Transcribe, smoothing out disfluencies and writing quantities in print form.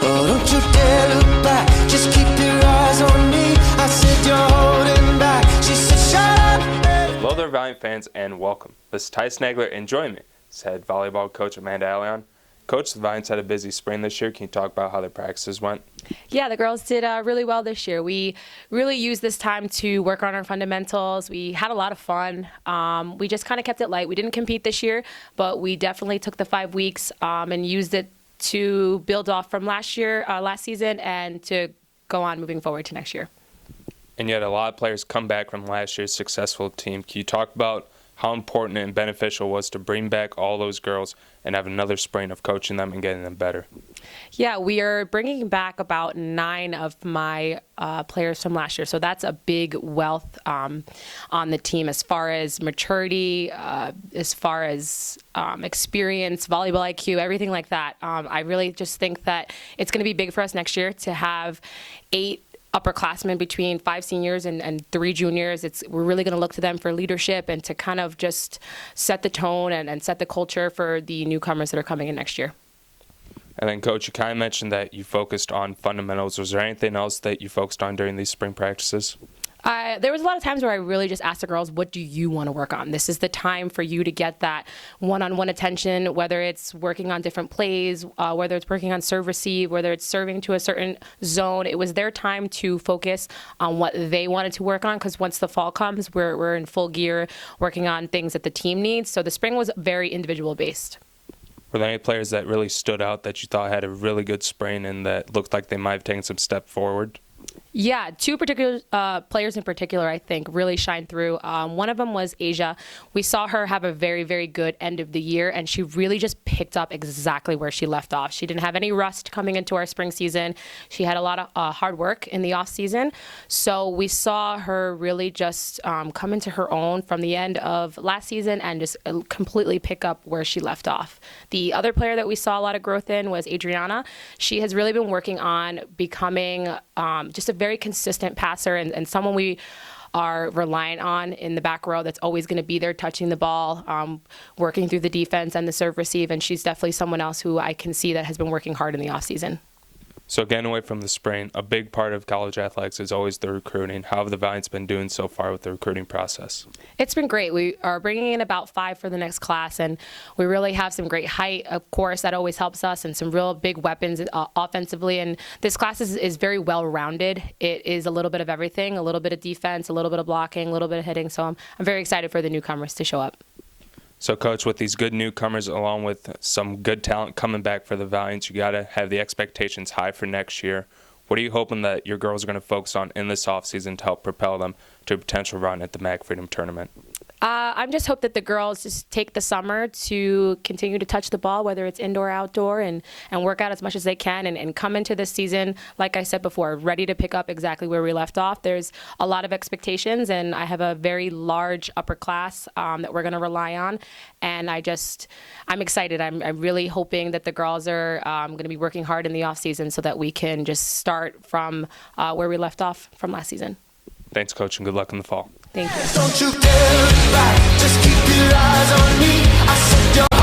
Oh, don't you dare look back, just keep your eyes on me. I said you're holding back, she said shut up. Hello there, Valiant fans, and welcome. This is Tyson, Agler, and join me, said volleyball coach Amanda Alayon. Coach, the Valiants had a busy spring this year. Can you talk about how their practices went? Yeah, the girls did really well this year. We really used this time to work on our fundamentals. We had a lot of fun. We just kind of kept it light. We didn't compete this year, but we definitely took the 5 weeks and used it to build off from last season, and to go on moving forward to next year. And yet a lot of players come back from last year's successful team. Can you talk about how important and beneficial it was to bring back all those girls and have another spring of coaching them and getting them better? Yeah, we are bringing back about 9 of my players from last year. So that's a big wealth on the team as far as maturity, as far as experience, volleyball IQ, everything like that. I really just think that it's going to be big for us next year to have 8 upperclassmen between 5 seniors and 3 juniors. We're really going to look to them for leadership and to kind of just set the tone and set the culture for the newcomers that are coming in next year. And then, Coach, you kind of mentioned that you focused on fundamentals. Was there anything else that you focused on during these spring practices? There was a lot of times where I really just asked the girls, what do you want to work on? This is the time for you to get that one-on-one attention, whether it's working on different plays, whether it's working on serve receive, whether it's serving to a certain zone. It was their time to focus on what they wanted to work on, because once the fall comes, we're in full gear working on things that the team needs. So the spring was very individual-based. Were there any players that really stood out that you thought had a really good spring and that looked like they might have taken some step forward? Yeah, 2 particular players in particular, I think, really shined through. One of them was Asia. We saw her have a very, very good end of the year, and she really just picked up exactly where she left off. She didn't have any rust coming into our spring season. She had a lot of hard work in the off season. So we saw her really just come into her own from the end of last season and just completely pick up where she left off. The other player that we saw a lot of growth in was Adriana. She has really been working on becoming just a very consistent passer and someone we are relying on in the back row that's always going to be there touching the ball, working through the defense and the serve receive, and she's definitely someone else who I can see that has been working hard in the offseason. So getting away from the spring, a big part of college athletics is always the recruiting. How have the Valiants been doing so far with the recruiting process? It's been great. We are bringing in about 5 for the next class, and we really have some great height, of course, that always helps us, and some real big weapons offensively. And this class is very well-rounded. It is a little bit of everything, a little bit of defense, a little bit of blocking, a little bit of hitting. So I'm very excited for the newcomers to show up. So, Coach, with these good newcomers along with some good talent coming back for the Valiants, you got to have the expectations high for next year. What are you hoping that your girls are going to focus on in this offseason to help propel them to a potential run at the MAC Freedom Tournament? I'm just hope that the girls just take the summer to continue to touch the ball, whether it's indoor or outdoor, and work out as much as they can and come into this season, like I said before, ready to pick up exactly where we left off. There's a lot of expectations, and I have a very large upper class that we're going to rely on, and I'm excited. I'm really hoping that the girls are going to be working hard in the off season so that we can just start from where we left off from last season. Thanks, Coach, and good luck in the fall. Thank you. Don't you dare look back, just keep your eyes on me. I said